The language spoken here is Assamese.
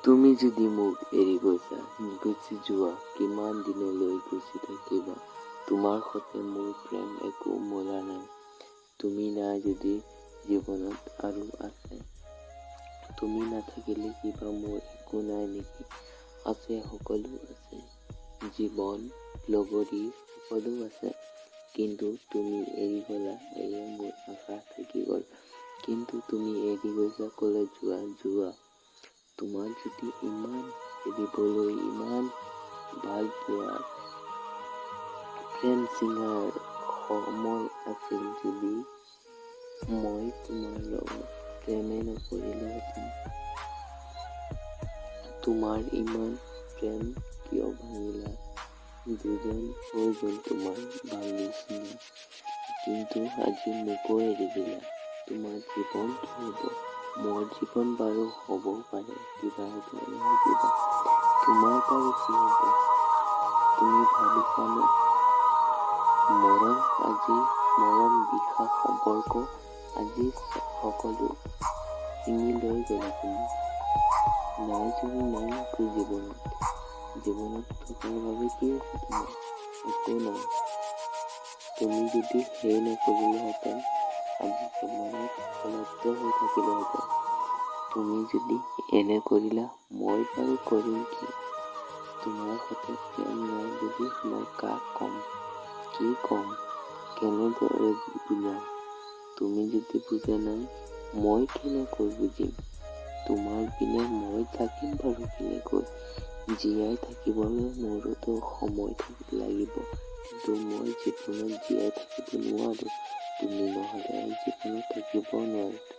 তুমি যদি মোক এৰি গৈছা, গুচি যোৱা, কিমান দিনলৈ গুচি থাকিবা? তোমাৰ সৈতে মোৰ প্ৰেম একো মূল্য নাই। তুমি নাই যদি জীৱনত আৰু আছে। তুমি নাথাকিলে কিবা মোৰ একো নাই নেকি? আছে, সকলো আছে। জীৱন, লগৰী সকলো আছে। কিন্তু তুমি এৰি গলা, এয়ে মোৰ আশা থাকি গল। কিন্তু তুমি এৰি গৈছা, কলৈ যোৱা? যোৱা। তোমাক যদি ইমান এৰিবলৈ ইমান ভাল পোৱা, প্ৰেম চিঙাৰ সময় আছিল যদি, মই তোমাৰ লগত প্ৰেমে নকৰিলোহেঁতেন। তোমাৰ ইমান প্ৰেম কিয় ভাঙিলা? দুজন হৈ গল তোমাৰ ভাঙি চিঙি, কিন্তু আজি মোকো এৰি দিলা। তোমাৰ জীৱন কি হব? মোৰ জীৱন বাৰু হব পাৰে কিবা এটা নহয় কিবা। তোমাৰ বাৰু কি হব? তুমি ভাবিছানে? মৰম আজি, মৰম বিশ্বাস সম্পৰ্ক আজি সকলো ছিঙি লৈ গলা তুমি। নাই যদি নাই একো জীৱনত থকাৰ বাবে কি আছে তোমাৰ? একো নাই। তুমি যদি সেই নকৰিলাহেঁতেন, আজি জীৱনত উপলব্ধ হৈ থাকিলোহেঁতেন। তুমি যদি এনে কৰিলা, মই বাৰু কৰিম কি? তোমাৰ সৈতে প্ৰেম নাই বুলি মই কাক কম? কি কম? কেনেদৰে বুজাম? তুমি যদি বুজা নাই, মই কেনেকৈ বুজিম? তোমাৰ বিনে মই থাকিম বাৰু কেনেকৈ? জীয়াই থাকিবলৈ মোৰোতো সময় লাগিব, কিন্তু মই জীৱনত জীয়াই থাকিব নোৱাৰো। তুমি নহলে জীৱনত থাকিব নোৱাৰো।